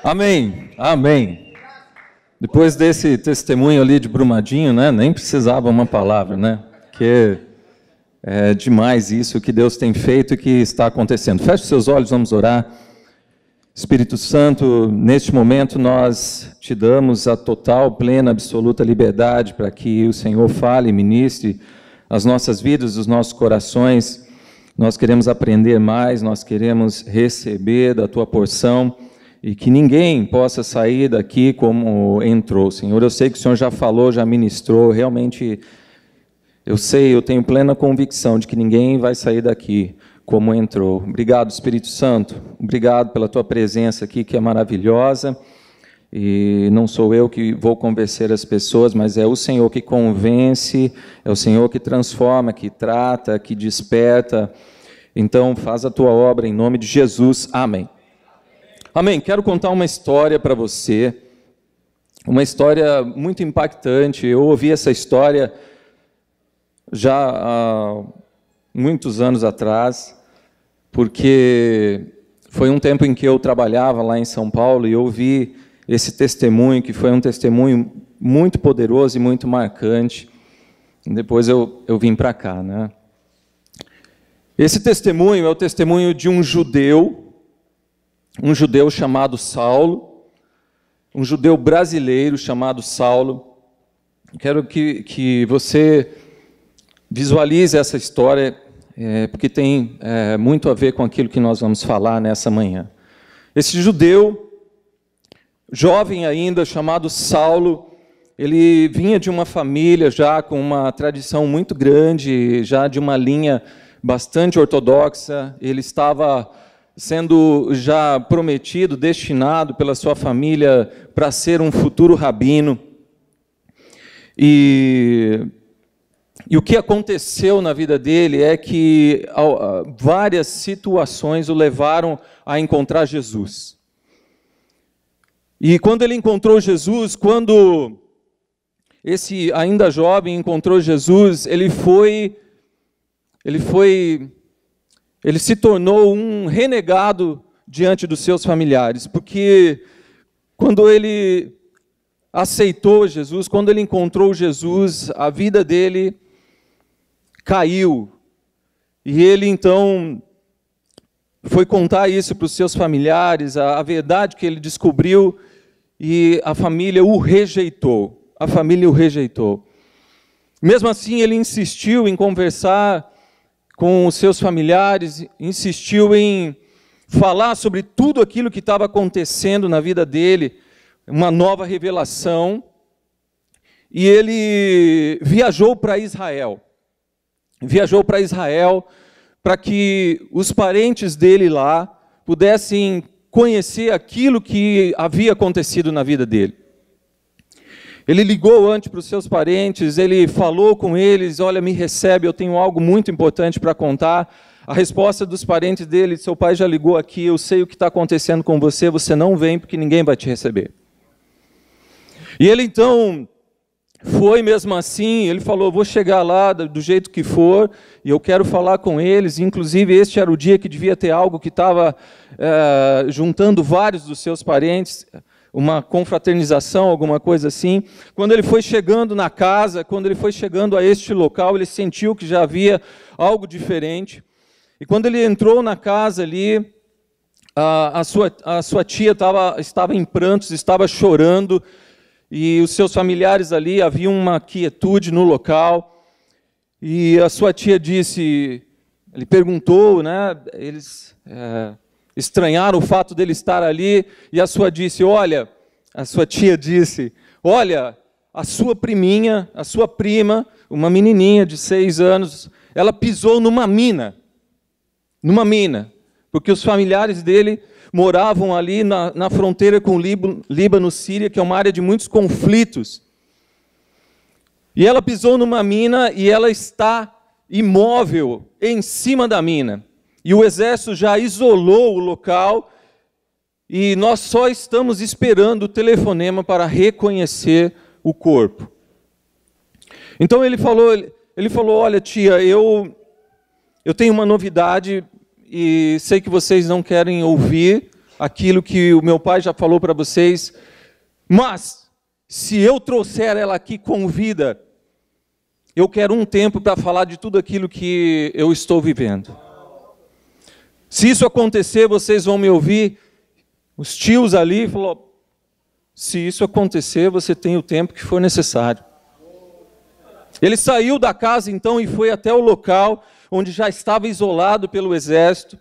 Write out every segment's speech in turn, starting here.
Amém, amém. Depois desse testemunho ali de Brumadinho, né, nem precisava uma palavra, né? Que é demais isso que Deus tem feito e que está acontecendo. Feche seus olhos, vamos orar. Espírito Santo, neste momento nós te damos a total, plena, absoluta liberdade para que o Senhor fale e ministre as nossas vidas, os nossos corações. Nós queremos aprender mais, nós queremos receber da tua porção e que ninguém possa sair daqui como entrou, Senhor. Eu sei que o Senhor já falou, já ministrou, realmente eu sei, eu tenho plena convicção de que ninguém vai sair daqui como entrou. Obrigado, Espírito Santo, obrigado pela tua presença aqui, que é maravilhosa, e não sou eu que vou convencer as pessoas, mas é o Senhor que convence, é o Senhor que transforma, que trata, que desperta. Então, faz a tua obra em nome de Jesus. Amém. Amém. Quero contar uma história para você, uma história muito impactante. Eu ouvi essa história já há muitos anos atrás, porque foi um tempo em que eu trabalhava lá em São Paulo e ouvi esse testemunho, que foi um testemunho muito poderoso e muito marcante. E depois eu vim para cá, né? Esse testemunho é o testemunho de um judeu chamado Saulo, um judeu brasileiro chamado Saulo. Quero que você visualize essa história, porque tem muito a ver com aquilo que nós vamos falar nessa manhã. Esse judeu, jovem ainda, chamado Saulo, ele vinha de uma família já com uma tradição muito grande, já de uma linha bastante ortodoxa. Ele estava sendo já prometido, destinado pela sua família para ser um futuro rabino. E o que aconteceu na vida dele é que várias situações o levaram a encontrar Jesus. E quando ele encontrou Jesus, quando esse ainda jovem encontrou Jesus, ele se tornou um renegado diante dos seus familiares, porque quando ele aceitou Jesus, quando ele encontrou Jesus, a vida dele caiu. E ele então foi contar isso para os seus familiares, a verdade que ele descobriu, e a família o rejeitou. A família o rejeitou. Mesmo assim, ele insistiu em conversar com os seus familiares, insistiu em falar sobre tudo aquilo que estava acontecendo na vida dele, uma nova revelação, e ele viajou para Israel. Viajou para Israel para que os parentes dele lá pudessem conhecer aquilo que havia acontecido na vida dele. Ele ligou antes para os seus parentes, ele falou com eles: olha, me recebe, eu tenho algo muito importante para contar. A resposta dos parentes dele: seu pai já ligou aqui, eu sei o que está acontecendo com você, você não vem porque ninguém vai te receber. E ele então foi mesmo assim, ele falou: vou chegar lá do jeito que for, e eu quero falar com eles. Inclusive, este era o dia que devia ter algo que estava juntando vários dos seus parentes, uma confraternização, alguma coisa assim. Quando ele foi chegando na casa, quando ele foi chegando a este local, ele sentiu que já havia algo diferente. E quando ele entrou na casa ali, a sua tia estava em prantos, estava chorando, e os seus familiares ali, havia uma quietude no local. E a sua tia disse, ele perguntou, né, eles estranharam o fato dele estar ali, e a sua tia disse, olha, a sua priminha, a sua prima, uma menininha de 6 anos, ela pisou numa mina, porque os familiares dele moravam ali na fronteira com o Líbano, Síria, que é uma área de muitos conflitos. E ela pisou numa mina e ela está imóvel em cima da mina. E o exército já isolou o local e nós só estamos esperando o telefonema para reconhecer o corpo. Então ele falou, olha, tia, eu tenho uma novidade e sei que vocês não querem ouvir, aquilo que o meu pai já falou para vocês, mas se eu trouxer ela aqui com vida, eu quero um tempo para falar de tudo aquilo que eu estou vivendo. Se isso acontecer, vocês vão me ouvir. Os tios ali falaram, se isso acontecer, você tem o tempo que for necessário. Ele saiu da casa então e foi até o local onde já estava isolado pelo exército.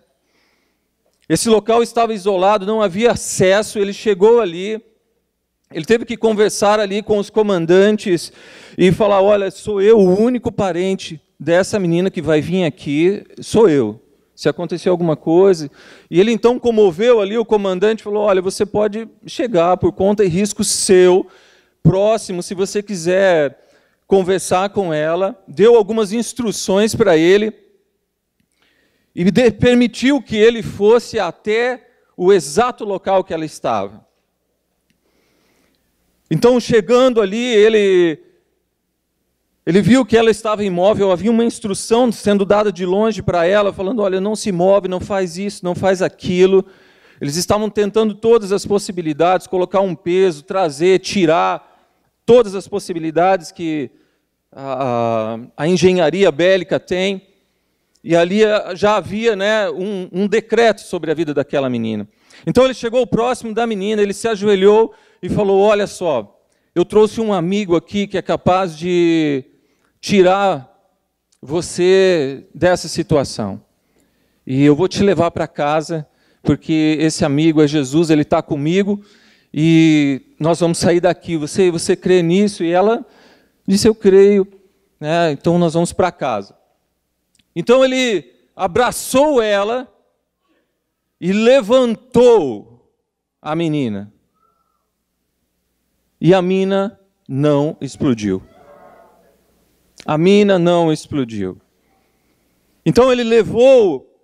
Esse local estava isolado, não havia acesso, ele chegou ali, ele teve que conversar ali com os comandantes e falar, olha, sou eu o único parente dessa menina que vai vir aqui, sou eu. Se acontecer alguma coisa. E ele então comoveu ali o comandante, falou, olha, você pode chegar por conta e risco seu, próximo, se você quiser conversar com ela, deu algumas instruções para ele, e permitiu que ele fosse até o exato local que ela estava. Então, chegando ali, ele viu que ela estava imóvel, havia uma instrução sendo dada de longe para ela, falando, olha, não se move, não faz isso, não faz aquilo. Eles estavam tentando todas as possibilidades, colocar um peso, trazer, tirar, todas as possibilidades que a engenharia bélica tem. E ali já havia, né, um decreto sobre a vida daquela menina. Então ele chegou próximo da menina, ele se ajoelhou e falou, olha só, eu trouxe um amigo aqui que é capaz de tirar você dessa situação. E eu vou te levar para casa, porque esse amigo é Jesus, ele está comigo, e nós vamos sair daqui. Você crê nisso? E ela disse, eu creio, né, então nós vamos para casa. Então ele abraçou ela e levantou a menina. E a mina não explodiu. A mina não explodiu. Então ele levou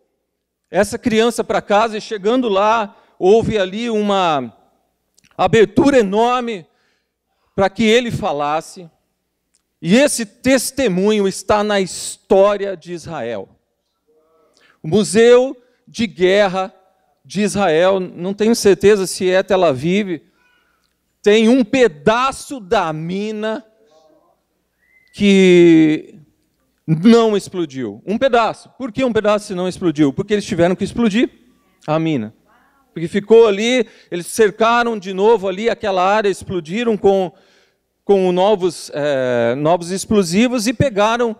essa criança para casa e chegando lá, houve ali uma abertura enorme para que ele falasse. E esse testemunho está na história de Israel. O Museu de Guerra de Israel, não tenho certeza se é Tel Aviv, tem um pedaço da mina que não explodiu. Um pedaço. Por que um pedaço não explodiu? Porque eles tiveram que explodir a mina. Porque ficou ali, eles cercaram de novo ali aquela área, explodiram com novos explosivos e pegaram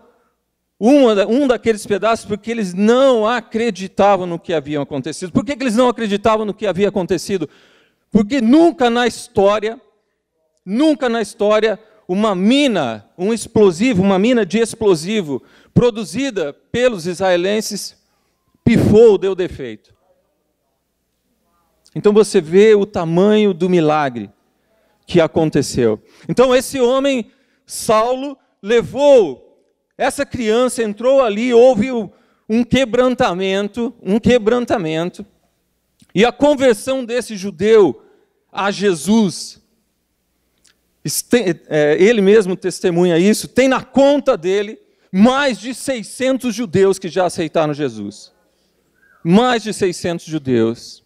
um daqueles pedaços porque eles não acreditavam no que havia acontecido. Por que eles não acreditavam no que havia acontecido? Porque nunca na história, uma mina, um explosivo, uma mina de explosivo produzida pelos israelenses pifou, deu defeito. Então você vê o tamanho do milagre que aconteceu. Então esse homem, Saulo, levou essa criança, entrou ali, houve um quebrantamento, e a conversão desse judeu a Jesus, ele mesmo testemunha isso, tem na conta dele mais de 600 judeus que já aceitaram Jesus. Mais de 600 judeus,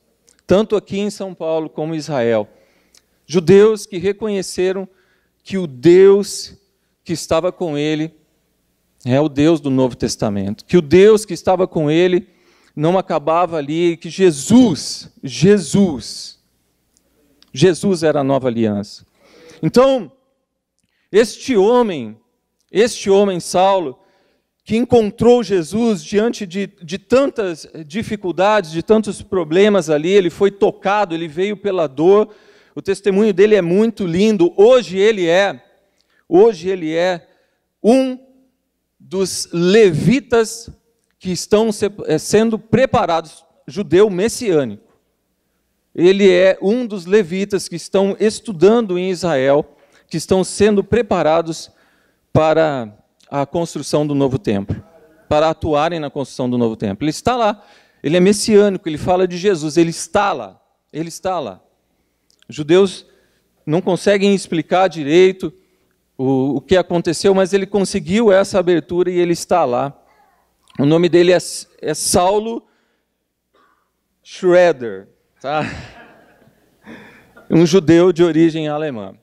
tanto aqui em São Paulo como em Israel. Judeus que reconheceram que o Deus que estava com ele é o Deus do Novo Testamento. Que o Deus que estava com ele não acabava ali, que Jesus era a nova aliança. Então, este homem Saulo, que encontrou Jesus diante de tantas dificuldades, de tantos problemas ali, ele foi tocado, ele veio pela dor. O testemunho dele é muito lindo. Hoje ele é um dos levitas que estão sendo preparados, judeu messiânico. Ele é um dos levitas que estão estudando em Israel, que estão sendo preparados para a construção do novo templo, para atuarem na construção do novo templo. Ele está lá, ele é messiânico, ele fala de Jesus, ele está lá. Os judeus não conseguem explicar direito o que aconteceu, mas ele conseguiu essa abertura e ele está lá. O nome dele é Saulo Schroeder, tá? um judeu de origem alemã.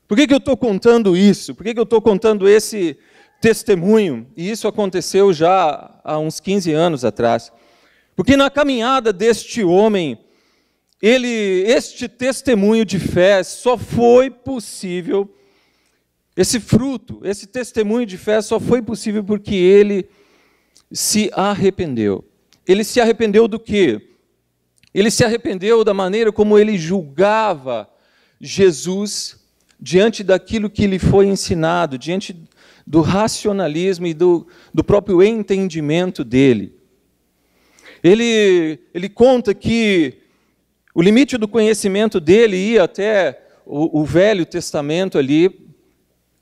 Por que eu estou contando isso? Por que eu estou contando esse testemunho? E isso aconteceu já há uns 15 anos atrás. Porque na caminhada deste homem, este testemunho de fé só foi possível, esse fruto, esse testemunho de fé só foi possível porque ele se arrependeu. Ele se arrependeu do quê? Ele se arrependeu da maneira como ele julgava Jesus diante daquilo que lhe foi ensinado, diante do racionalismo e do próprio entendimento dele. Ele conta que o limite do conhecimento dele ia até o Velho Testamento ali,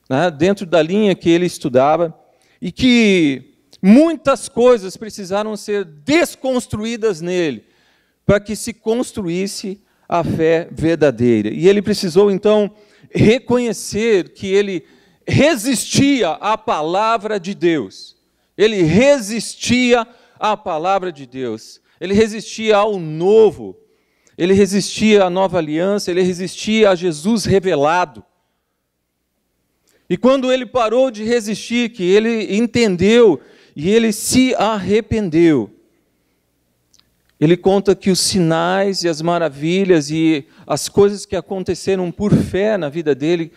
né, dentro da linha que ele estudava, e que muitas coisas precisaram ser desconstruídas nele, para que se construísse a fé verdadeira. E ele precisou, então, reconhecer que ele resistia à palavra de Deus. Ele resistia à palavra de Deus. Ele resistia ao novo. Ele resistia à nova aliança. Ele resistia a Jesus revelado. E quando ele parou de resistir, que ele entendeu e ele se arrependeu, ele conta que os sinais e as maravilhas e as coisas que aconteceram por fé na vida dele,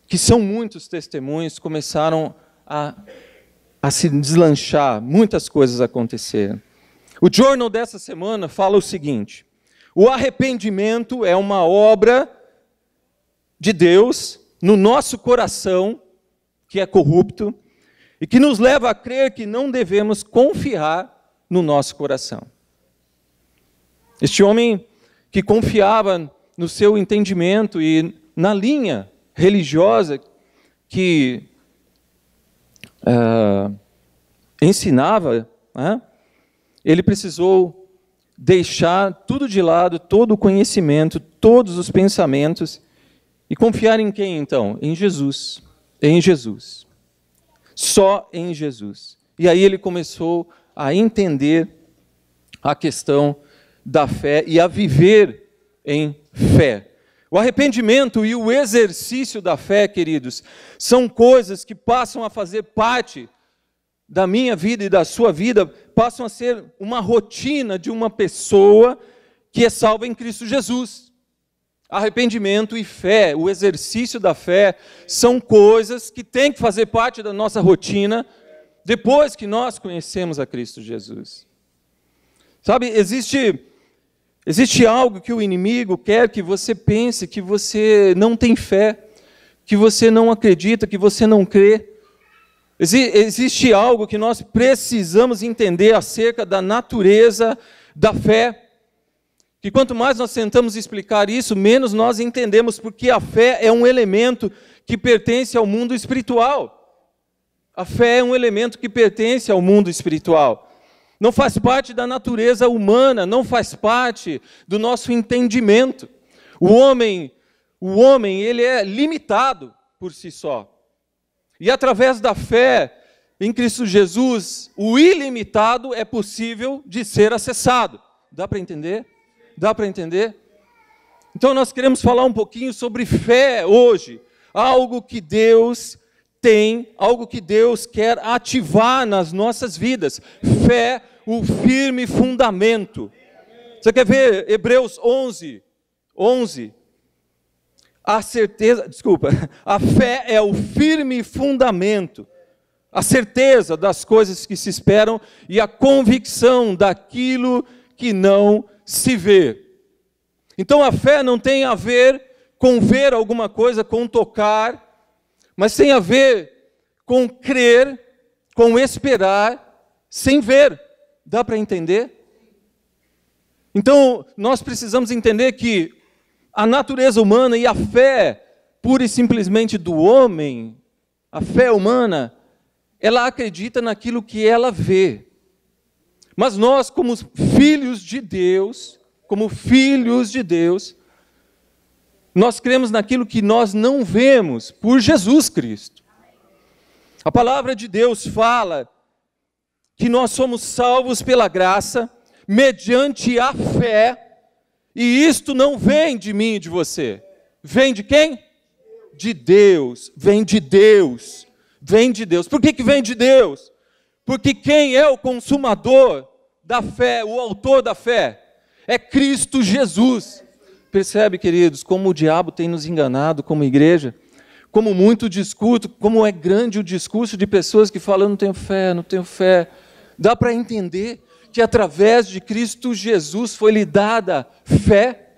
que são muitos testemunhos, começaram a se deslanchar, muitas coisas aconteceram. O Journal dessa semana fala o seguinte: o arrependimento é uma obra de Deus no nosso coração, que é corrupto, e que nos leva a crer que não devemos confiar no nosso coração. Este homem que confiava no seu entendimento e na linha religiosa que ensinava, né? Ele precisou deixar tudo de lado, todo o conhecimento, todos os pensamentos, e confiar em quem então? Em Jesus. Em Jesus. Só em Jesus. E aí ele começou a entender a questão da fé e a viver em fé. O arrependimento e o exercício da fé, queridos, são coisas que passam a fazer parte da minha vida e da sua vida, passam a ser uma rotina de uma pessoa que é salva em Cristo Jesus. Arrependimento e fé, o exercício da fé, são coisas que têm que fazer parte da nossa rotina depois que nós conhecemos a Cristo Jesus. Sabe, existe algo que o inimigo quer que você pense, que você não tem fé, que você não acredita, que você não crê. Existe algo que nós precisamos entender acerca da natureza da fé, que quanto mais nós tentamos explicar isso, menos nós entendemos, porque a fé é um elemento que pertence ao mundo espiritual. A fé é um elemento que pertence ao mundo espiritual. Não faz parte da natureza humana, não faz parte do nosso entendimento. O homem, ele é limitado por si só. E através da fé em Cristo Jesus, o ilimitado é possível de ser acessado. Dá para entender? Dá para entender? Então nós queremos falar um pouquinho sobre fé hoje. Algo que Deus tem, algo que Deus quer ativar nas nossas vidas. Fé, o firme fundamento. Você quer ver Hebreus 11? A fé é o firme fundamento, a certeza das coisas que se esperam e a convicção daquilo que não se vê. Então a fé não tem a ver com ver alguma coisa, com tocar, mas tem a ver com crer, com esperar, sem ver. Dá para entender? Então nós precisamos entender que a natureza humana e a fé, pura e simplesmente do homem, a fé humana, ela acredita naquilo que ela vê. Mas nós, como filhos de Deus, nós cremos naquilo que nós não vemos, por Jesus Cristo. A palavra de Deus fala que nós somos salvos pela graça, mediante a fé, E isto não vem de mim e de você. Vem de quem? De Deus. Vem de Deus. Vem de Deus. Por que vem de Deus? Porque quem é o consumador da fé, o autor da fé, é Cristo Jesus. Percebe, queridos, como o diabo tem nos enganado como igreja? Como muito discurso, como é grande o discurso de pessoas que falam, não tenho fé, não tenho fé. Dá para entender que através de Cristo Jesus foi-lhe dada fé,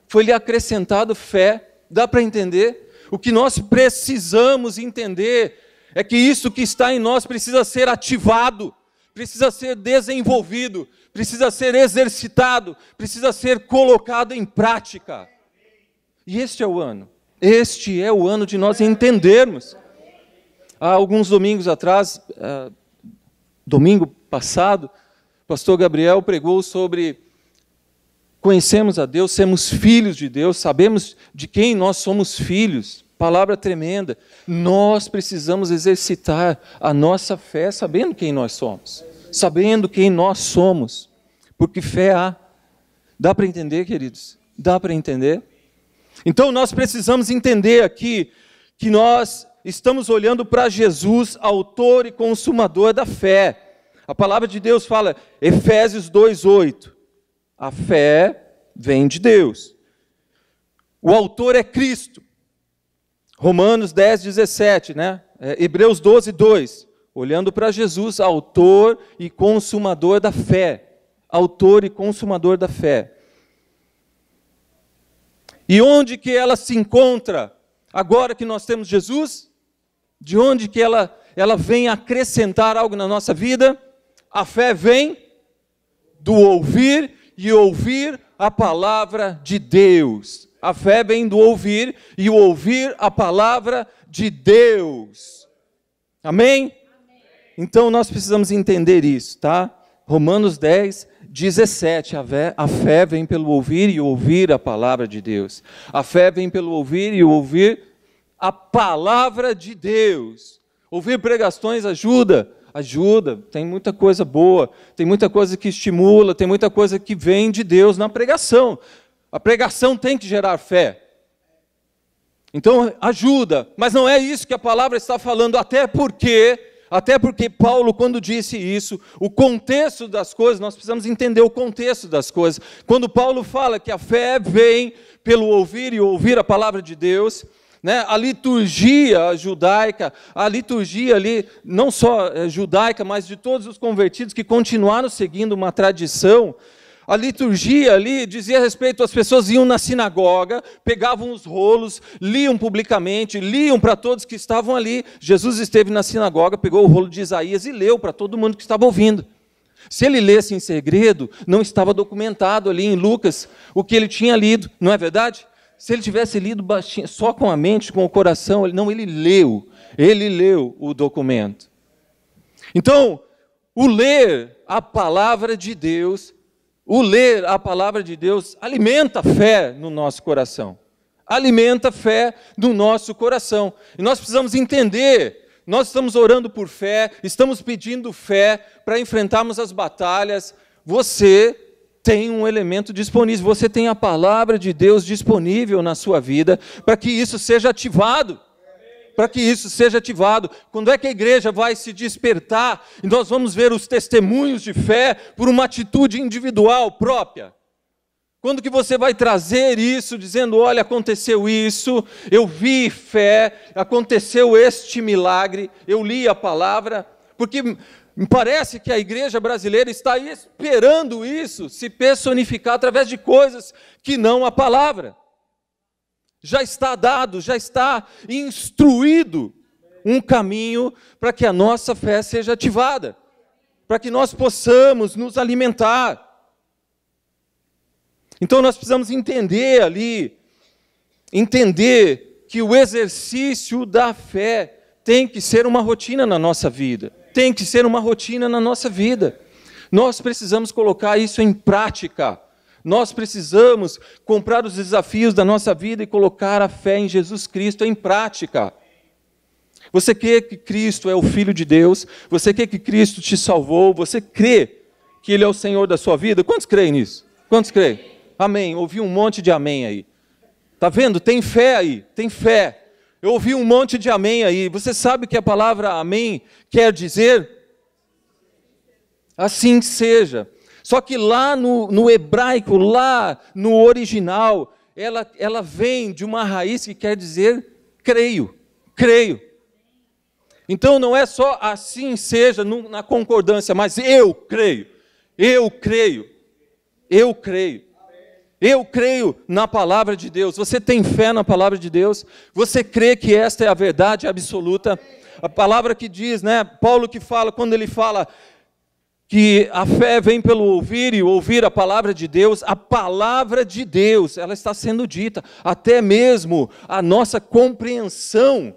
foi-lhe acrescentado fé. Dá para entender? O que nós precisamos entender é que isso que está em nós precisa ser ativado, precisa ser desenvolvido, precisa ser exercitado, precisa ser colocado em prática. E este é o ano. Este é o ano de nós entendermos. Há alguns domingos atrás, domingo passado, o pastor Gabriel pregou sobre conhecemos a Deus, somos filhos de Deus, sabemos de quem nós somos filhos. Palavra tremenda. Nós precisamos exercitar a nossa fé sabendo quem nós somos. Sabendo quem nós somos. Porque fé há. Dá para entender, queridos? Dá para entender? Então nós precisamos entender aqui que nós estamos olhando para Jesus, autor e consumador da fé. A palavra de Deus fala, Efésios 2:8, a fé vem de Deus. O autor é Cristo. Romanos 10:17, né? Hebreus 12:2, olhando para Jesus, autor e consumador da fé. Autor e consumador da fé. E onde que ela se encontra agora que nós temos Jesus? De onde que ela vem acrescentar algo na nossa vida? A fé vem do ouvir e ouvir a palavra de Deus. A fé vem do ouvir e ouvir a palavra de Deus. Amém? Então nós precisamos entender isso, tá? Romanos 10:17, a fé vem pelo ouvir e ouvir a palavra de Deus. A fé vem pelo ouvir e ouvir a palavra de Deus. Ouvir pregações ajuda, tem muita coisa boa, tem muita coisa que estimula, tem muita coisa que vem de Deus na pregação. A pregação tem que gerar fé. Então ajuda, mas não é isso que a palavra está falando, até porque Paulo, quando disse isso, o contexto das coisas, nós precisamos entender o contexto das coisas. Quando Paulo fala que a fé vem pelo ouvir e ouvir a palavra de Deus, né, a liturgia judaica, a liturgia ali, não só judaica, mas de todos os convertidos que continuaram seguindo uma tradição, a liturgia ali dizia respeito às pessoas iam na sinagoga, pegavam os rolos, liam publicamente, liam para todos que estavam ali. Jesus esteve na sinagoga, pegou o rolo de Isaías e leu para todo mundo que estava ouvindo. Se ele lesse em segredo, não estava documentado ali em Lucas o que ele tinha lido, não é verdade? Se ele tivesse lido baixinho, só com a mente, com o coração, ele leu o documento. Então, o ler a palavra de Deus, alimenta a fé no nosso coração. Alimenta a fé no nosso coração. E nós precisamos entender, nós estamos orando por fé, estamos pedindo fé para enfrentarmos as batalhas. Você tem um elemento disponível, você tem a palavra de Deus disponível na sua vida para que isso seja ativado. Quando é que a igreja vai se despertar e nós vamos ver os testemunhos de fé por uma atitude individual própria? Quando que você vai trazer isso, dizendo, olha, aconteceu isso, eu vi fé, aconteceu este milagre, eu li a palavra, porque me parece que a igreja brasileira está esperando isso se personificar através de coisas que não a palavra. Já está dado, já está instruído um caminho para que a nossa fé seja ativada, para que nós possamos nos alimentar. Então nós precisamos entender que o exercício da fé tem que ser uma rotina na nossa vida. Nós precisamos colocar isso em prática. Nós precisamos comprar os desafios da nossa vida e colocar a fé em Jesus Cristo em prática. Você crê que Cristo é o Filho de Deus? Você crê que Cristo te salvou? Você crê que Ele é o Senhor da sua vida? Quantos creem nisso? Quantos creem? Amém. Ouvi um monte de amém aí. Tá vendo? Tem fé aí, tem fé. Eu ouvi um monte de amém aí. Você sabe o que a palavra amém quer dizer? Assim seja. Só que lá no hebraico, lá no original, ela vem de uma raiz que quer dizer creio, creio. Então não é só assim seja na concordância, mas eu creio, eu creio, eu creio. Eu creio na palavra de Deus. Você tem fé na palavra de Deus? Você crê que esta é a verdade absoluta? A palavra que diz, né? Paulo que fala, quando ele fala que a fé vem pelo ouvir e ouvir a palavra de Deus, a palavra de Deus, ela está sendo dita. Até mesmo a nossa compreensão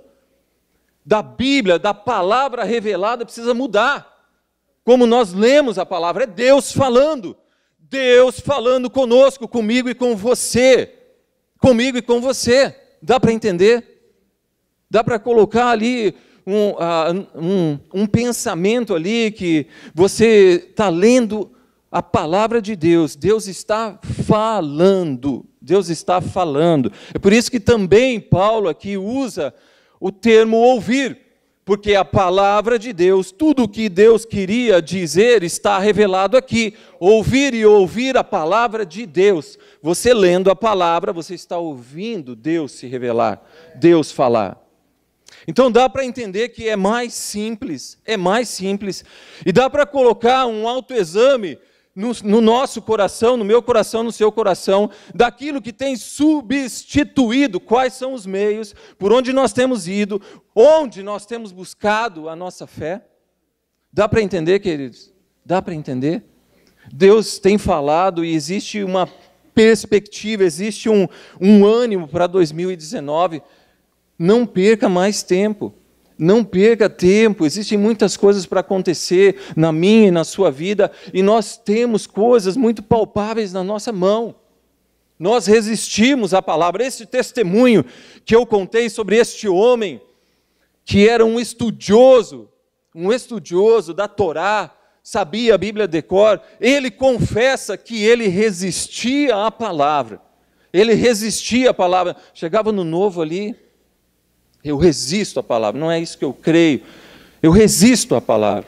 da Bíblia, da palavra revelada, precisa mudar. Como nós lemos a palavra, é Deus falando. Deus falando conosco, comigo e com você. Comigo e com você. Dá para entender? Dá para colocar ali um pensamento ali que você está lendo a palavra de Deus. Deus está falando. Deus está falando. É por isso que também Paulo aqui usa o termo ouvir. Porque a palavra de Deus, tudo o que Deus queria dizer está revelado aqui. Ouvir e ouvir a palavra de Deus. Você lendo a palavra, você está ouvindo Deus se revelar, Deus falar. Então dá para entender que é mais simples, e dá para colocar um autoexame no nosso coração, no meu coração, no seu coração, daquilo que tem substituído, quais são os meios, por onde nós temos ido, onde nós temos buscado a nossa fé. Dá para entender, queridos? Dá para entender? Deus tem falado e existe uma perspectiva, existe um ânimo para 2019. Não perca mais tempo. Não perca tempo, existem muitas coisas para acontecer na minha e na sua vida, e nós temos coisas muito palpáveis na nossa mão. Nós resistimos à palavra. Esse testemunho que eu contei sobre este homem, que era um estudioso da Torá, sabia a Bíblia de cor, ele confessa que ele resistia à palavra. Ele resistia à palavra. Chegava no novo ali, eu resisto à palavra, não é isso que eu creio. Eu resisto à palavra.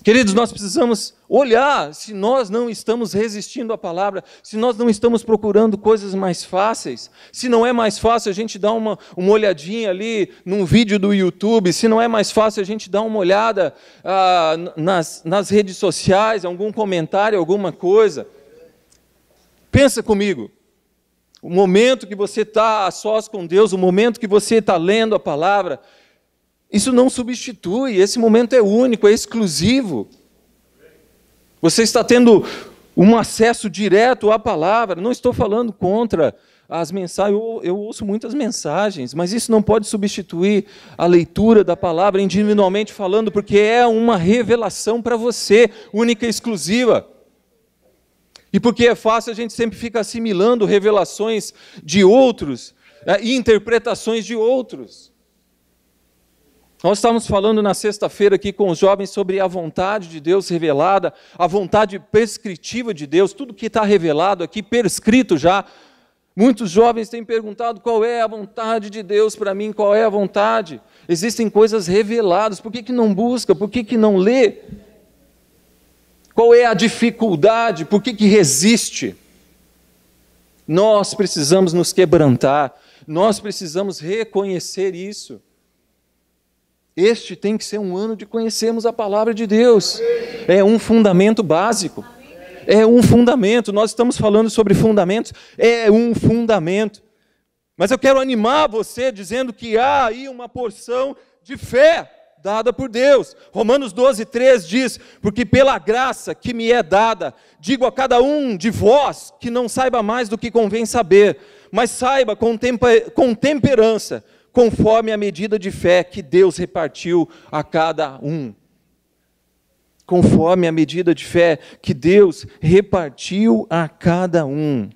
Queridos, nós precisamos olhar se nós não estamos resistindo à palavra, se nós não estamos procurando coisas mais fáceis, se não é mais fácil a gente dar uma olhadinha ali num vídeo do YouTube, se não é mais fácil a gente dar uma olhada nas redes sociais, algum comentário, alguma coisa. Pensa comigo. O momento que você está a sós com Deus, o momento que você está lendo a palavra, isso não substitui, esse momento é único, é exclusivo. Você está tendo um acesso direto à palavra. Não estou falando contra as mensagens, eu ouço muitas mensagens, mas isso não pode substituir a leitura da palavra individualmente falando, porque é uma revelação para você, única e exclusiva. E porque é fácil, a gente sempre fica assimilando revelações de outros e interpretações de outros. Nós estávamos falando na sexta-feira aqui com os jovens sobre a vontade de Deus revelada, a vontade prescritiva de Deus, tudo que está revelado aqui, prescrito já. Muitos jovens têm perguntado qual é a vontade de Deus para mim, qual é a vontade. Existem coisas reveladas, por que não busca, por que não lê? Qual é a dificuldade? Por que resiste? Nós precisamos nos quebrantar, nós precisamos reconhecer isso. Este tem que ser um ano de conhecermos a palavra de Deus. É um fundamento básico. É um fundamento. Nós estamos falando sobre fundamentos. É um fundamento. Mas eu quero animar você dizendo que há aí uma porção de fé dada por Deus. Romanos 12:3 diz: porque pela graça que me é dada, digo a cada um de vós que não saiba mais do que convém saber, mas saiba com temperança, conforme a medida de fé que Deus repartiu a cada um. Conforme a medida de fé que Deus repartiu a cada um.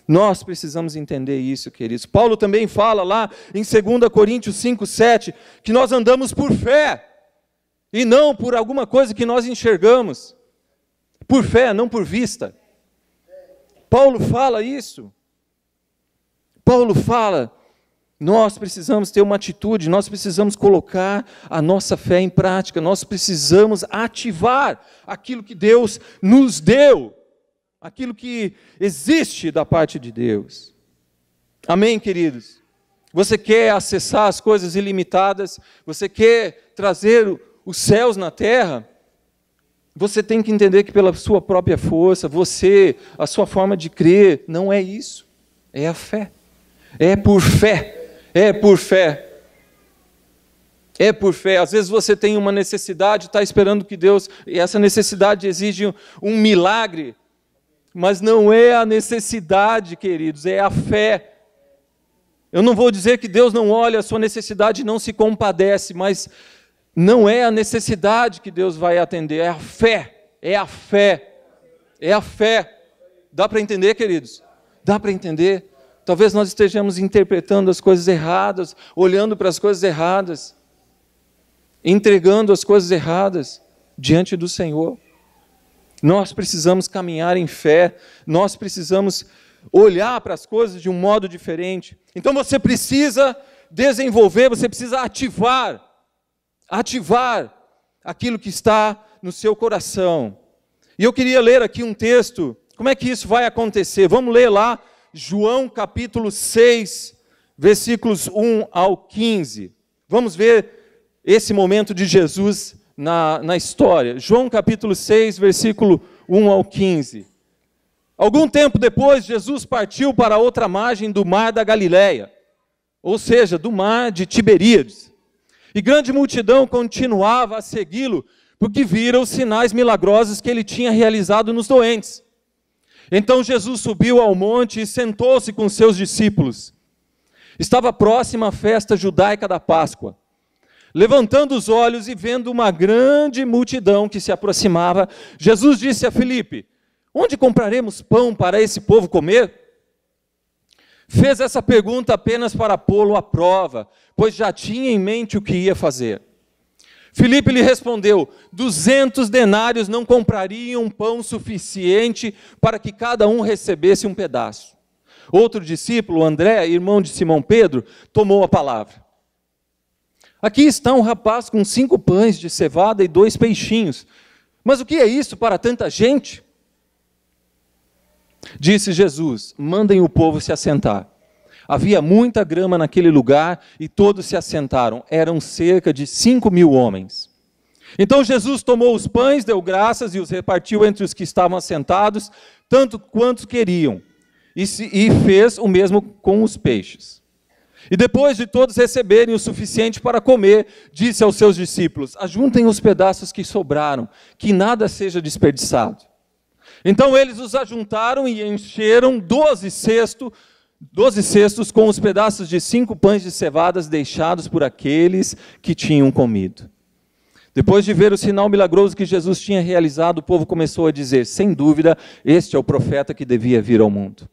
Nós precisamos entender isso, queridos. Paulo também fala lá em 2 Coríntios 5:7, que nós andamos por fé, e não por alguma coisa que nós enxergamos. Por fé, não por vista. Paulo fala isso. Paulo fala, nós precisamos ter uma atitude, nós precisamos colocar a nossa fé em prática, nós precisamos ativar aquilo que Deus nos deu, aquilo que existe da parte de Deus. Amém, queridos? Você quer acessar as coisas ilimitadas? Você quer trazer os céus na terra? Você tem que entender que pela sua própria força, a sua forma de crer, não é isso. É a fé. É por fé. É por fé. É por fé. Às vezes você tem uma necessidade, está esperando que Deus... E essa necessidade exige um milagre. Mas não é a necessidade, queridos, é a fé. Eu não vou dizer que Deus não olha a sua necessidade e não se compadece, mas não é a necessidade que Deus vai atender, é a fé, é a fé, é a fé. Dá para entender, queridos? Dá para entender? Talvez nós estejamos interpretando as coisas erradas, olhando para as coisas erradas, entregando as coisas erradas diante do Senhor. Nós precisamos caminhar em fé, nós precisamos olhar para as coisas de um modo diferente. Então você precisa desenvolver, você precisa ativar aquilo que está no seu coração. E eu queria ler aqui um texto, como é que isso vai acontecer? Vamos ler lá, João capítulo 6, versículos 1 ao 15. Vamos ver esse momento de Jesus na história. João capítulo 6, versículo 1 ao 15. Algum tempo depois, Jesus partiu para outra margem do mar da Galileia, ou seja, do mar de Tiberíades. E grande multidão continuava a segui-lo, porque viram os sinais milagrosos que ele tinha realizado nos doentes. Então Jesus subiu ao monte e sentou-se com seus discípulos. Estava próxima a festa judaica da Páscoa. Levantando os olhos e vendo uma grande multidão que se aproximava, Jesus disse a Filipe: onde compraremos pão para esse povo comer? Fez essa pergunta apenas para pô-lo à prova, pois já tinha em mente o que ia fazer. Filipe lhe respondeu: 200 denários não comprariam pão suficiente para que cada um recebesse um pedaço. Outro discípulo, André, irmão de Simão Pedro, tomou a palavra. Aqui está um rapaz com 5 pães de cevada e 2 peixinhos. Mas o que é isso para tanta gente? Disse Jesus: mandem o povo se assentar. Havia muita grama naquele lugar e todos se assentaram. Eram cerca de 5.000 homens. Então Jesus tomou os pães, deu graças e os repartiu entre os que estavam assentados, tanto quantos queriam. E fez o mesmo com os peixes. E depois de todos receberem o suficiente para comer, disse aos seus discípulos: ajuntem os pedaços que sobraram, que nada seja desperdiçado. Então eles os ajuntaram e encheram 12 cestos com os pedaços de 5 pães de cevadas deixados por aqueles que tinham comido. Depois de ver o sinal milagroso que Jesus tinha realizado, o povo começou a dizer: sem dúvida, este é o profeta que devia vir ao mundo.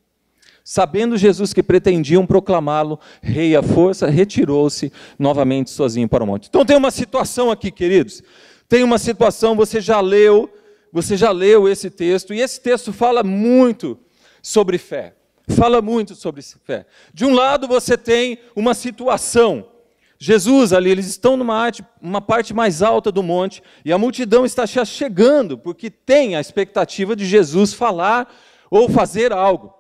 Sabendo Jesus que pretendiam proclamá-lo rei à força, retirou-se novamente sozinho para o monte. Então tem uma situação aqui, queridos. Tem uma situação, você já leu esse texto, e esse texto fala muito sobre fé. Fala muito sobre fé. De um lado você tem uma situação. Jesus ali, eles estão numa parte mais alta do monte, e a multidão está chegando, porque tem a expectativa de Jesus falar ou fazer algo.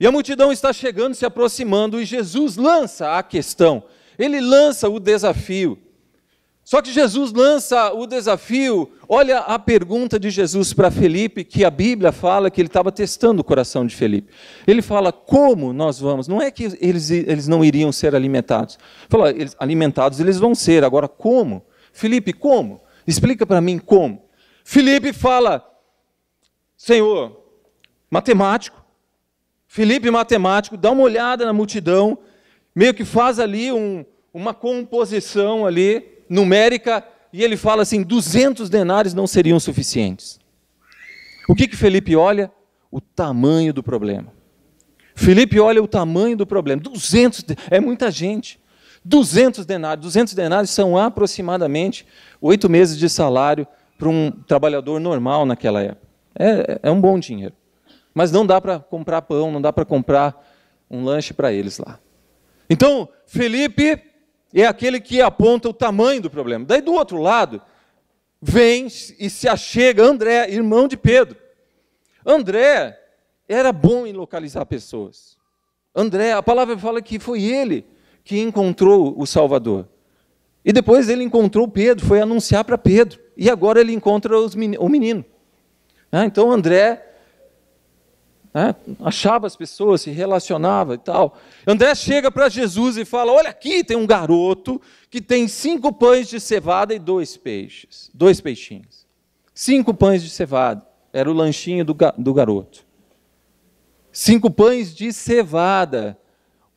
E a multidão está chegando, se aproximando, e Jesus lança a questão, ele lança o desafio. Só que Jesus lança o desafio, olha a pergunta de Jesus para Felipe, que a Bíblia fala que ele estava testando o coração de Felipe. Ele fala: como nós vamos? Não é que eles não iriam ser alimentados. Fala, alimentados eles vão ser, agora como? Felipe, como? Explica para mim como. Felipe fala: Senhor, matemático. Felipe, matemático, dá uma olhada na multidão, meio que faz ali uma composição ali, numérica, e ele fala assim: 200 denários não seriam suficientes. O que Felipe olha? O tamanho do problema. Felipe olha o tamanho do problema. 200, é muita gente. 200 denários são aproximadamente 8 meses de salário para um trabalhador normal naquela época. É um bom dinheiro. mas não dá para comprar pão, não dá para comprar um lanche para eles lá. Então, Felipe é aquele que aponta o tamanho do problema. Daí, do outro lado, vem e se achega André, irmão de Pedro. André era bom em localizar pessoas. André, a palavra fala que foi ele que encontrou o Salvador. E depois ele encontrou Pedro, foi anunciar para Pedro. E agora ele encontra o menino. Então André achava as pessoas, se relacionava e tal. André chega para Jesus e fala, olha aqui, tem um garoto que tem 5 pães de cevada e 2 peixes. 2 peixinhos. 5 pães de cevada. Era o lanchinho do garoto. 5 pães de cevada.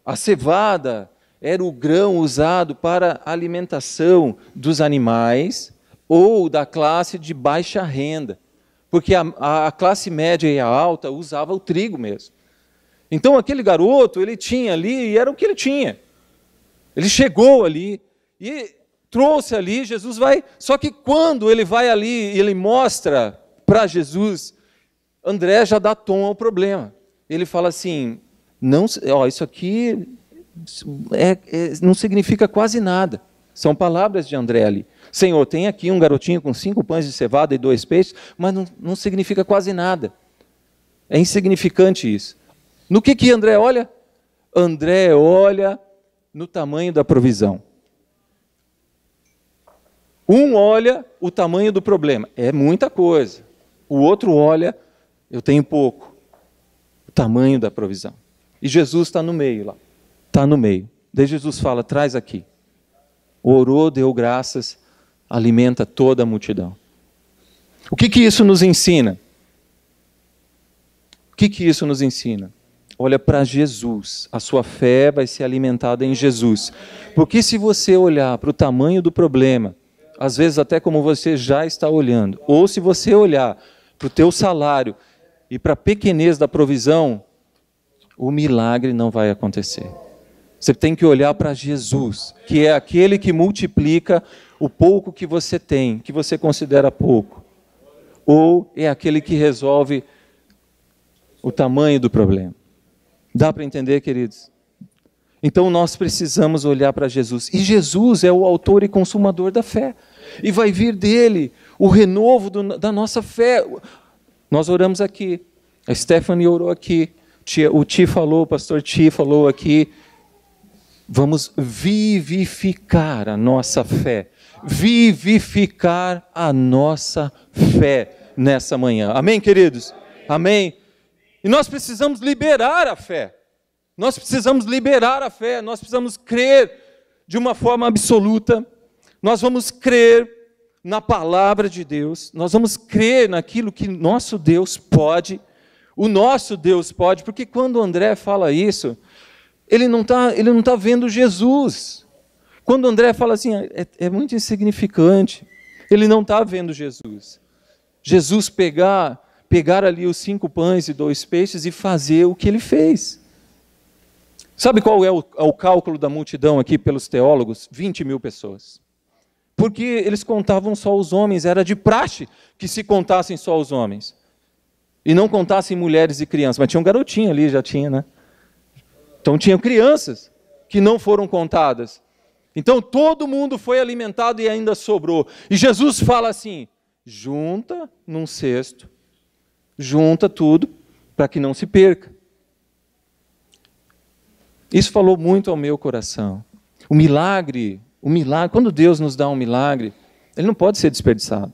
A cevada era o grão usado para a alimentação dos animais ou da classe de baixa renda. Porque a classe média e a alta usava o trigo mesmo. Então aquele garoto, ele tinha ali, e era o que ele tinha. Ele chegou ali e trouxe ali, Jesus vai... Só que quando ele vai ali e ele mostra para Jesus, André já dá tom ao problema. Ele fala assim, não, isso aqui não significa quase nada. São palavras de André ali. Senhor, tem aqui um garotinho com 5 pães de cevada e 2 peixes, mas não significa quase nada. É insignificante isso. No que André olha? André olha no tamanho da provisão. Um olha o tamanho do problema. É muita coisa. O outro olha, eu tenho pouco. O tamanho da provisão. E Jesus está no meio lá. Está no meio. Daí Jesus fala, traz aqui. Orou, deu graças, alimenta toda a multidão. O que isso nos ensina? O que isso nos ensina? Olha para Jesus. A sua fé vai ser alimentada em Jesus. Porque se você olhar para o tamanho do problema, às vezes até como você já está olhando, ou se você olhar para o teu salário e para a pequenez da provisão, o milagre não vai acontecer. Você tem que olhar para Jesus, que é aquele que multiplica o pouco que você tem, que você considera pouco. Ou é aquele que resolve o tamanho do problema. Dá para entender, queridos? Então nós precisamos olhar para Jesus. E Jesus é o autor e consumador da fé. E vai vir dele o renovo da nossa fé. Nós oramos aqui. A Stephanie orou aqui. O Ti falou, o pastor Ti falou aqui. Vamos vivificar a nossa fé. Vivificar a nossa fé nessa manhã. Amém, queridos? Amém? E nós precisamos liberar a fé. Nós precisamos liberar a fé. Nós precisamos crer de uma forma absoluta. Nós vamos crer na palavra de Deus. Nós vamos crer naquilo que nosso Deus pode. O nosso Deus pode. Porque quando André fala isso, ele não tá vendo Jesus. Quando André fala assim, é muito insignificante. Ele não está vendo Jesus. Jesus pegar ali os 5 pães e 2 peixes e fazer o que ele fez. Sabe qual é o cálculo da multidão aqui pelos teólogos? 20 mil pessoas. Porque eles contavam só os homens, era de praxe que se contassem só os homens. E não contassem mulheres e crianças. Mas tinha um garotinho ali, já tinha, né? Então tinham crianças que não foram contadas. Então todo mundo foi alimentado e ainda sobrou. E Jesus fala assim, junta num cesto, junta tudo para que não se perca. Isso falou muito ao meu coração. O milagre, quando Deus nos dá um milagre, ele não pode ser desperdiçado.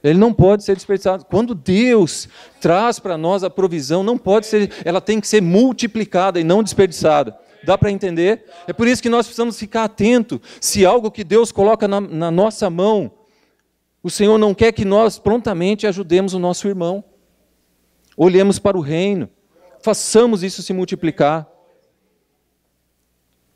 Ele não pode ser desperdiçado. Quando Deus traz para nós a provisão, não pode ser, ela tem que ser multiplicada e não desperdiçada. Dá para entender? É por isso que nós precisamos ficar atentos. Se algo que Deus coloca na nossa mão, o Senhor não quer que nós prontamente ajudemos o nosso irmão. Olhemos para o reino. Façamos isso se multiplicar.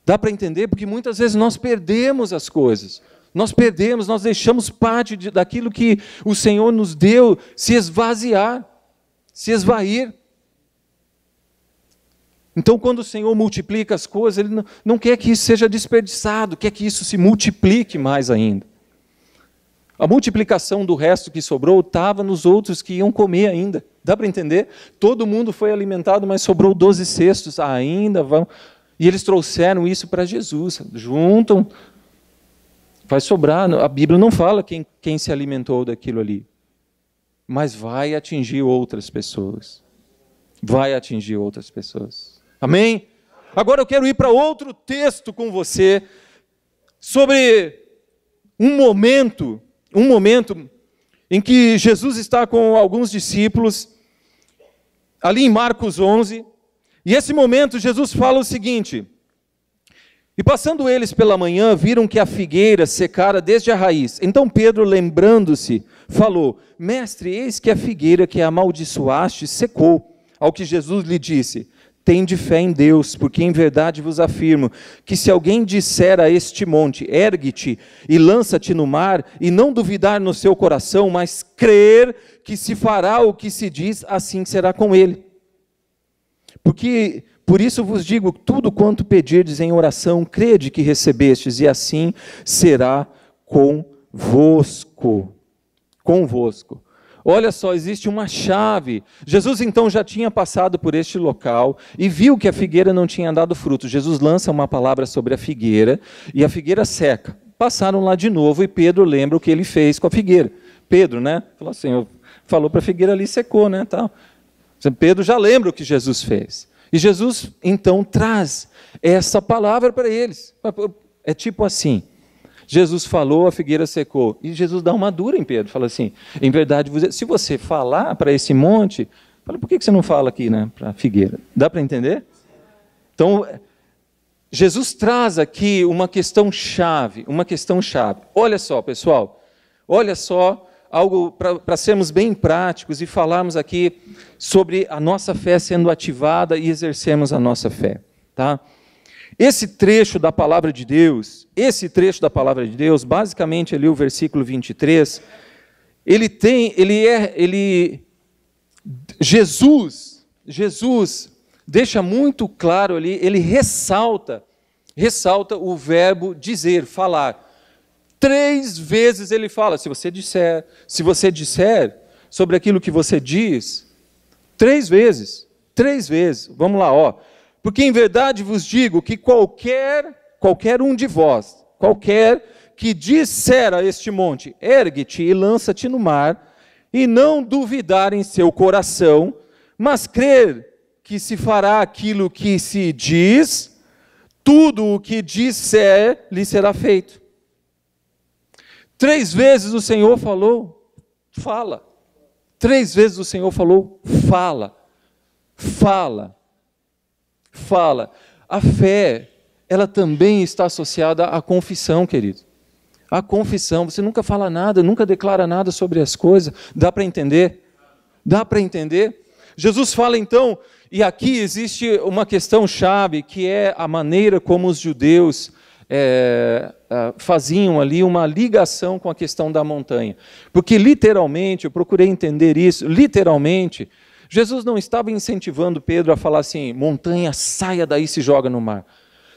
Dá para entender? Porque muitas vezes nós perdemos as coisas. Nós perdemos, nós deixamos parte daquilo que o Senhor nos deu se esvaziar, se esvair. Então, quando o Senhor multiplica as coisas, Ele não quer que isso seja desperdiçado, quer que isso se multiplique mais ainda. A multiplicação do resto que sobrou estava nos outros que iam comer ainda. Dá para entender? Todo mundo foi alimentado, mas sobrou 12 cestos. Ainda vão. E eles trouxeram isso para Jesus. Juntam. Vai sobrar. A Bíblia não fala quem se alimentou daquilo ali. Mas vai atingir outras pessoas. Vai atingir outras pessoas. Amém? Agora eu quero ir para outro texto com você sobre um momento em que Jesus está com alguns discípulos, ali em Marcos 11, e esse momento Jesus fala o seguinte: e passando eles pela manhã, viram que a figueira secara desde a raiz. Então Pedro, lembrando-se, falou: mestre, eis que a figueira que amaldiçoaste secou. Ao que Jesus lhe disse: tende fé em Deus, porque em verdade vos afirmo, que se alguém disser a este monte, ergue-te e lança-te no mar, e não duvidar no seu coração, mas crer que se fará o que se diz, assim será com ele. Porque, por isso vos digo, tudo quanto pedirdes em oração, crede que recebestes, e assim será convosco. Convosco. Olha só, existe uma chave. Jesus então já tinha passado por este local e viu que a figueira não tinha dado fruto. Jesus lança uma palavra sobre a figueira e a figueira seca. Passaram lá de novo e Pedro lembra o que ele fez com a figueira. Pedro, né? Falou assim, falou para a figueira ali, secou, né? Tal. Pedro já lembra o que Jesus fez. E Jesus então traz essa palavra para eles. É tipo assim. Jesus falou, a figueira secou. E Jesus dá uma dura em Pedro, fala assim, em verdade, se você falar para esse monte, fala, por que você não fala aqui, né, para a figueira? Dá para entender? Então, Jesus traz aqui uma questão chave. Olha só, pessoal, olha só, algo para sermos bem práticos e falarmos aqui sobre a nossa fé sendo ativada e exercermos a nossa fé, tá? Esse trecho da palavra de Deus, basicamente ali o versículo 23, Jesus deixa muito claro ali, ele ressalta o verbo dizer, falar. 3 vezes ele fala, se você disser sobre aquilo que você diz, 3 vezes, vamos lá, ó. Porque em verdade vos digo que qualquer um de vós, qualquer que disser a este monte, ergue-te e lança-te no mar, e não duvidar em seu coração, mas crer que se fará aquilo que se diz, tudo o que disser lhe será feito. 3 vezes o Senhor falou, fala. 3 vezes o Senhor falou, fala. A fé, ela também está associada à confissão, querido. A confissão, você nunca fala nada, nunca declara nada sobre as coisas. Dá para entender? Dá para entender? Jesus fala então, e aqui existe uma questão chave, que é a maneira como os judeus faziam ali uma ligação com a questão da montanha. Porque literalmente, eu procurei entender isso, literalmente, Jesus não estava incentivando Pedro a falar assim, montanha, saia daí e se joga no mar.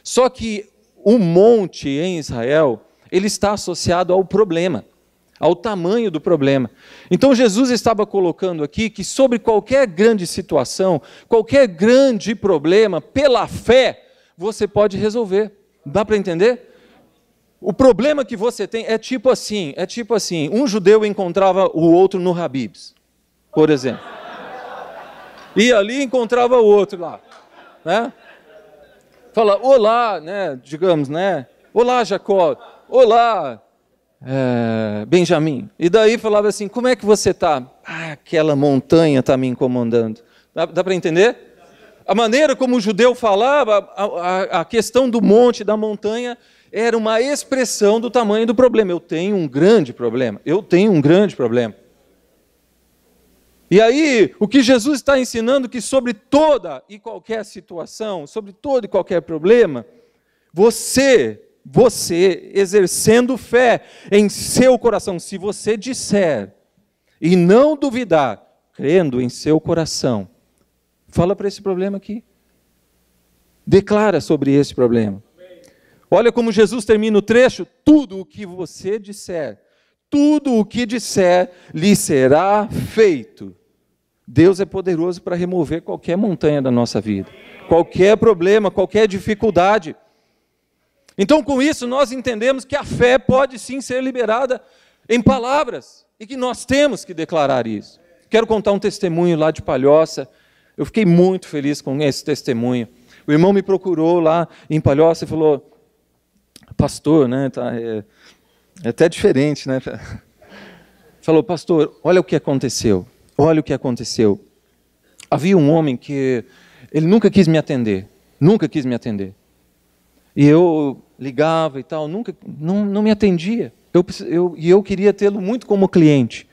Só que o monte em Israel, ele está associado ao problema, ao tamanho do problema. Então Jesus estava colocando aqui que sobre qualquer grande situação, qualquer grande problema, pela fé, você pode resolver. Dá para entender? O problema que você tem é tipo assim, um judeu encontrava o outro no Habib's, por exemplo. E ali encontrava o outro lá, né? Fala, olá, né? Digamos, né? Olá, Jacó. Olá, Benjamim. E daí falava assim, como é que você está? Aquela montanha está me incomodando. Dá para entender? A maneira como o judeu falava, a questão do monte, da montanha, era uma expressão do tamanho do problema. Eu tenho um grande problema. E aí, o que Jesus está ensinando que sobre toda e qualquer situação, sobre todo e qualquer problema, você exercendo fé em seu coração, se você disser e não duvidar, crendo em seu coração, fala para esse problema aqui. Declara sobre esse problema. Olha como Jesus termina o trecho, tudo o que você disser, tudo o que disser lhe será feito. Deus é poderoso para remover qualquer montanha da nossa vida, qualquer problema, qualquer dificuldade. Então, com isso, nós entendemos que a fé pode sim ser liberada em palavras e que nós temos que declarar isso. Quero contar um testemunho lá de Palhoça. Eu fiquei muito feliz com esse testemunho. O irmão me procurou lá em Palhoça e falou: pastor, né, é até diferente, né? Falou: pastor, olha o que aconteceu. Olha o que aconteceu. Havia um homem que ele nunca quis me atender. E eu ligava e tal, não me atendia. E eu queria tê-lo muito como cliente.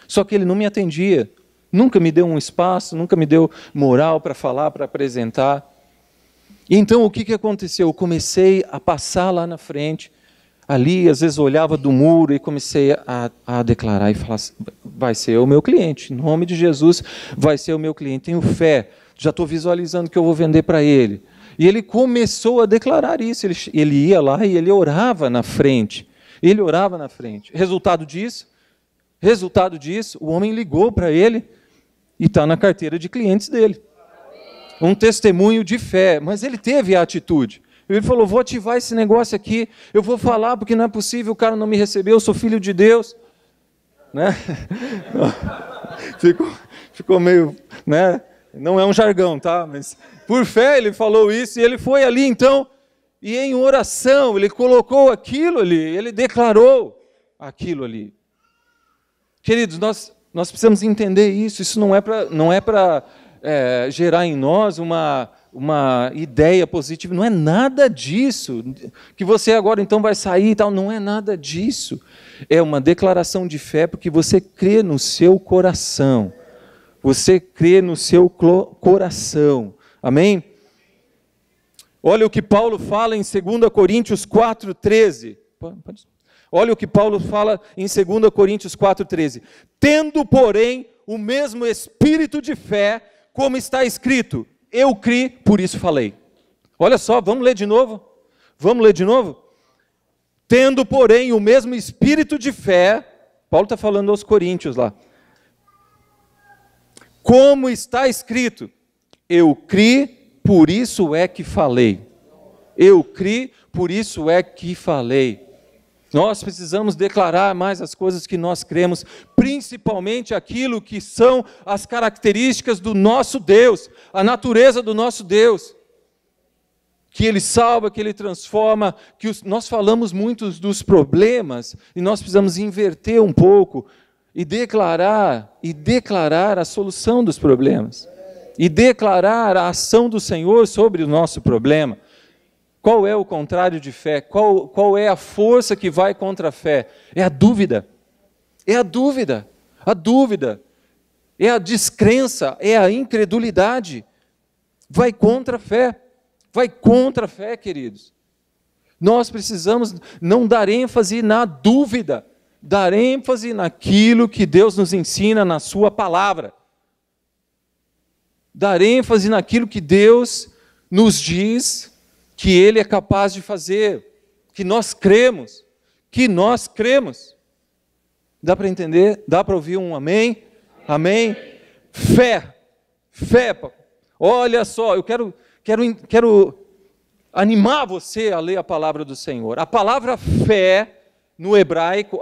Só que ele não me atendia. Nunca me deu um espaço, nunca me deu moral para falar, para apresentar. E então o que aconteceu? Eu comecei a passar lá na frente, ali, às vezes olhava do muro e comecei a declarar e falar: vai ser o meu cliente, em nome de Jesus, vai ser o meu cliente, tenho fé, já estou visualizando que eu vou vender para ele. E ele começou a declarar isso, ele ia lá e ele orava na frente. Resultado disso, o homem ligou para ele e está na carteira de clientes dele. Um testemunho de fé, mas ele teve a atitude. Ele falou: vou ativar esse negócio aqui, eu vou falar porque não é possível, o cara não me recebeu, eu sou filho de Deus. Né? Ficou meio, né? Não é um jargão, tá? Mas por fé ele falou isso e ele foi ali então, e em oração ele colocou aquilo ali, ele declarou aquilo ali. Queridos, nós precisamos entender isso não é para gerar em nós uma ideia positiva, não é nada disso, que você agora então vai sair e tal, não é nada disso. É uma declaração de fé porque você crê no seu coração. Amém? Olha o que Paulo fala em 2 Coríntios 4,13. Olha o que Paulo fala em 2 Coríntios 4,13. Tendo, porém, o mesmo espírito de fé, como está escrito: eu criei, por isso falei. Olha só, vamos ler de novo? Tendo, porém, o mesmo espírito de fé, Paulo está falando aos coríntios lá. Como está escrito: eu criei, por isso é que falei. Nós precisamos declarar mais as coisas que nós cremos, principalmente aquilo que são as características do nosso Deus, a natureza do nosso Deus. Que Ele salva, que Ele transforma, nós falamos muito dos problemas, e nós precisamos inverter um pouco, e declarar a solução dos problemas, e declarar a ação do Senhor sobre o nosso problema. Qual é o contrário de fé? Qual é a força que vai contra a fé? É a dúvida. É a descrença, é a incredulidade. Vai contra a fé, queridos. Nós precisamos não dar ênfase na dúvida, dar ênfase naquilo que Deus nos ensina na sua palavra. Dar ênfase naquilo que Deus nos diz que Ele é capaz de fazer, que nós cremos. Dá para entender? Dá para ouvir um amém? Amém? Fé. Olha só, eu quero animar você a ler a palavra do Senhor. A palavra fé no hebraico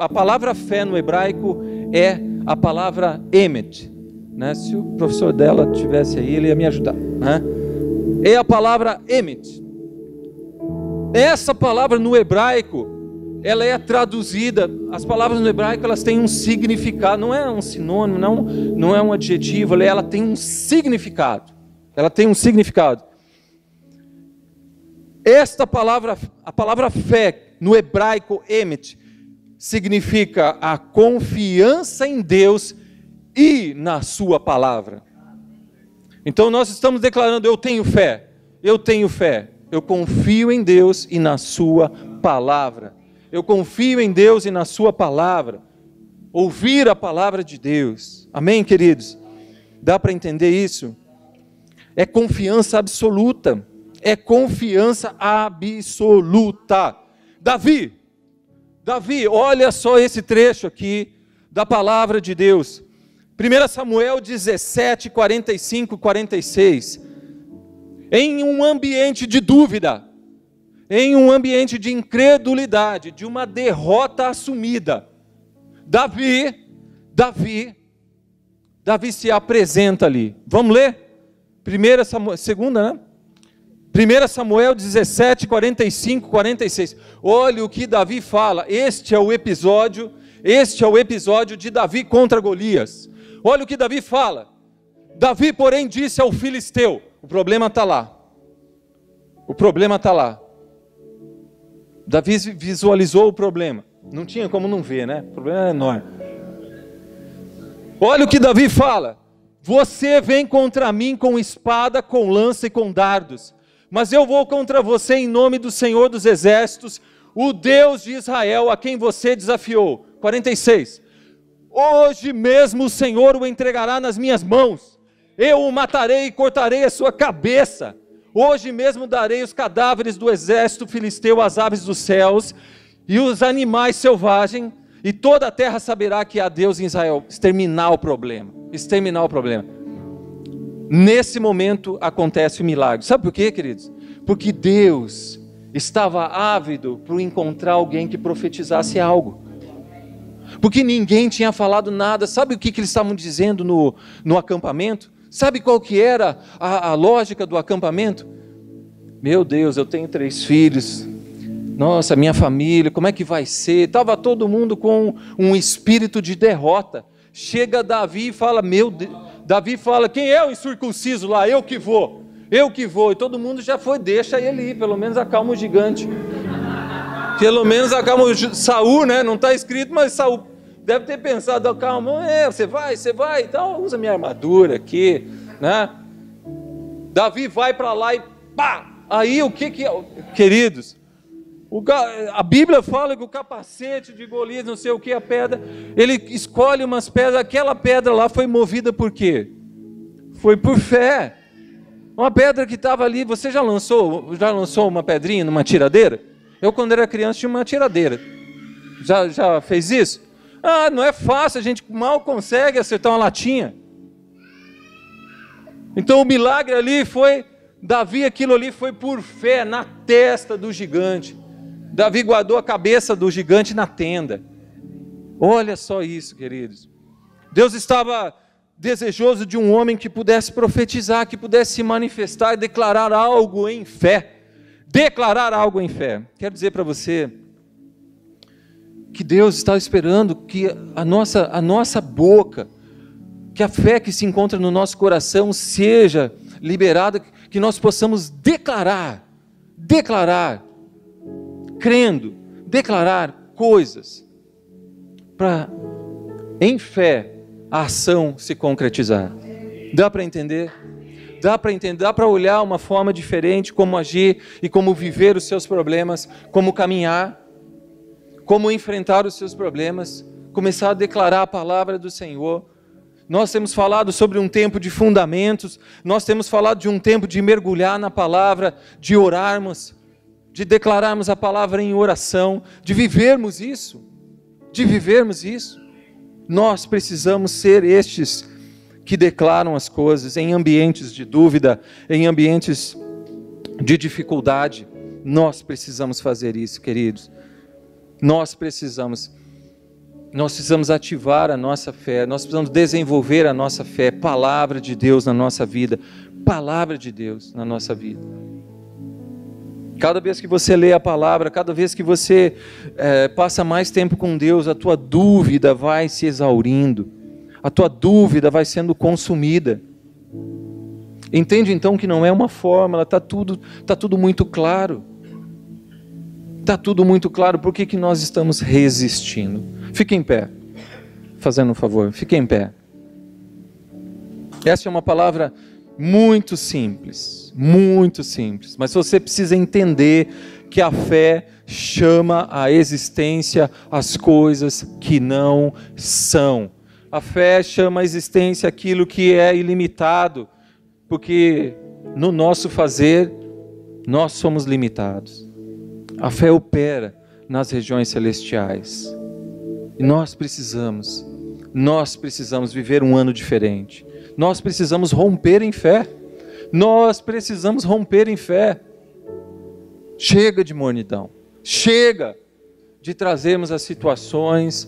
é a palavra emet. Né? Se o professor dela estivesse aí, ele ia me ajudar. Né? É a palavra emet. Essa palavra no hebraico, ela é traduzida, as palavras no hebraico elas têm um significado, não é um sinônimo, não é um adjetivo, ela tem um significado. Esta palavra, a palavra fé, no hebraico emet, significa a confiança em Deus e na sua palavra. Então nós estamos declarando: eu tenho fé, eu confio em Deus e na sua palavra. Ouvir a palavra de Deus. Amém, queridos? Dá para entender isso? É confiança absoluta. Davi, Davi, olha só esse trecho aqui da palavra de Deus. 1 Samuel 17, 45, 46. Em um ambiente de dúvida, em um ambiente de incredulidade, de uma derrota assumida, Davi se apresenta ali. Vamos ler? 1 Samuel 17, 45, 46. Olha o que Davi fala. Este é o episódio de Davi contra Golias. Olha o que Davi fala. Davi, porém, disse ao filisteu, o problema está lá. Davi visualizou o problema. Não tinha como não ver, né? O problema é enorme. Olha o que Davi fala. Você vem contra mim com espada, com lança e com dardos. Mas eu vou contra você em nome do Senhor dos Exércitos, o Deus de Israel, a quem você desafiou. 46. Hoje mesmo o Senhor o entregará nas minhas mãos. Eu o matarei e cortarei a sua cabeça. Hoje mesmo darei os cadáveres do exército filisteu às aves dos céus e os animais selvagens, e toda a terra saberá que há Deus em Israel. Exterminar o problema. Nesse momento acontece o milagre. Sabe por quê, queridos? Porque Deus estava ávido por encontrar alguém que profetizasse algo. Porque ninguém tinha falado nada. Sabe o que eles estavam dizendo no acampamento? Sabe qual que era a lógica do acampamento? Meu Deus, eu tenho 3 filhos. Nossa, minha família, como é que vai ser? Estava todo mundo com um espírito de derrota. Chega Davi e fala, meu Deus. Davi fala, quem é o incircunciso lá? Eu que vou. E todo mundo já foi, deixa ele ir, pelo menos acalma o gigante. Pelo menos acalma o Saul, né? Não está escrito, mas Saul deve ter pensado, calma, você vai, então usa minha armadura aqui, né? Davi vai para lá e pá! Aí o que é? Queridos, a Bíblia fala que o capacete de Golias, não sei o que, a pedra, ele escolhe umas pedras, aquela pedra lá foi movida por quê? Foi por fé. Uma pedra que estava ali, você já lançou uma pedrinha numa tiradeira? Eu quando era criança tinha uma tiradeira. Já fez isso? Não é fácil, a gente mal consegue acertar uma latinha. Então o milagre ali foi, Davi, aquilo ali foi por fé, na testa do gigante. Davi guardou a cabeça do gigante na tenda. Olha só isso, queridos. Deus estava desejoso de um homem que pudesse profetizar, que pudesse se manifestar e declarar algo em fé. Quero dizer para você que Deus está esperando que a nossa boca, que a fé que se encontra no nosso coração seja liberada, que nós possamos declarar, crendo, declarar coisas, para, em fé, a ação se concretizar. Dá para entender? Dá para olhar uma forma diferente, como agir e como viver os seus problemas, como caminhar, como enfrentar os seus problemas, começar a declarar a palavra do Senhor. Nós temos falado sobre um tempo de fundamentos, nós temos falado de um tempo de mergulhar na palavra, de orarmos, de declararmos a palavra em oração, de vivermos isso. Nós precisamos ser estes que declaram as coisas em ambientes de dúvida, em ambientes de dificuldade. Nós precisamos fazer isso, queridos. Nós precisamos ativar a nossa fé, nós precisamos desenvolver a nossa fé, palavra de Deus na nossa vida, Cada vez que você lê a palavra, cada vez que você passa mais tempo com Deus, a tua dúvida vai se exaurindo, a tua dúvida vai sendo consumida. Entende então que não é uma fórmula, está tudo muito claro. Está tudo muito claro, por que nós estamos resistindo? Fique em pé, fazendo um favor, fique em pé. Essa é uma palavra muito simples, mas você precisa entender que a fé chama à existência as coisas que não são. A fé chama à existência aquilo que é ilimitado, porque no nosso fazer nós somos limitados. A fé opera nas regiões celestiais. E nós precisamos viver um ano diferente. Nós precisamos romper em fé. Nós precisamos romper em fé. Chega de mornidão. Chega de trazermos as situações.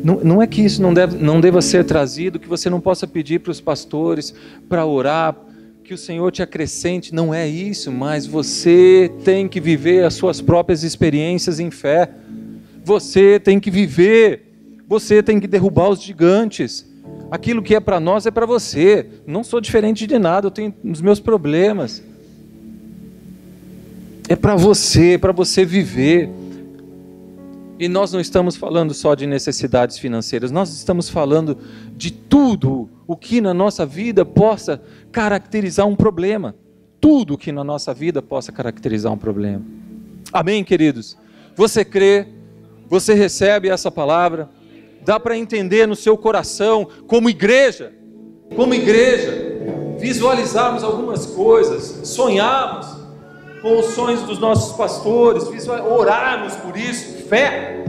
Não é que isso não deva ser trazido, que você não possa pedir para os pastores para orar, que o Senhor te acrescente. Não é isso, mas você tem que viver as suas próprias experiências em fé. Você tem que viver. Você tem que derrubar os gigantes. Aquilo que é para nós é para você. Não sou diferente de nada, eu tenho os meus problemas. É para você viver. E nós não estamos falando só de necessidades financeiras, nós estamos falando de tudo o que na nossa vida possa caracterizar um problema. Tudo o que na nossa vida possa caracterizar um problema. Amém, queridos? Você crê? Você recebe essa palavra? Dá para entender no seu coração, como igreja, visualizarmos algumas coisas, sonharmos com os sonhos dos nossos pastores, orarmos por isso. Fé,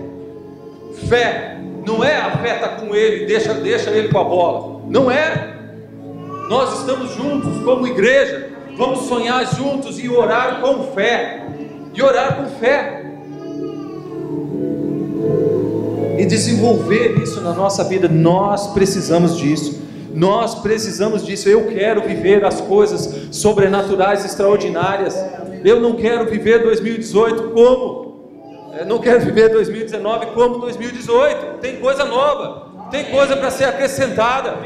não é a fé está com ele, deixa ele com a bola, não é. Nós estamos juntos como igreja, vamos sonhar juntos e orar com fé, e desenvolver isso na nossa vida. Nós precisamos disso. Eu quero viver as coisas sobrenaturais, extraordinárias. Eu não quero viver 2018 não quero viver 2019 como 2018. Tem coisa nova, tem coisa para ser acrescentada.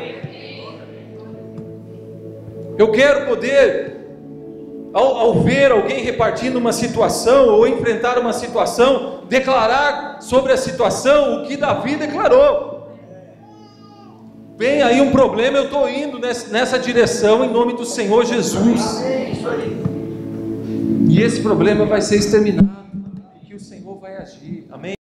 Eu quero poder, ao ver alguém repartindo uma situação ou enfrentar uma situação, declarar sobre a situação o que Davi declarou. Vem aí um problema, eu estou indo nessa direção em nome do Senhor Jesus. E esse problema vai ser exterminado, e que o Senhor vai agir. Amém?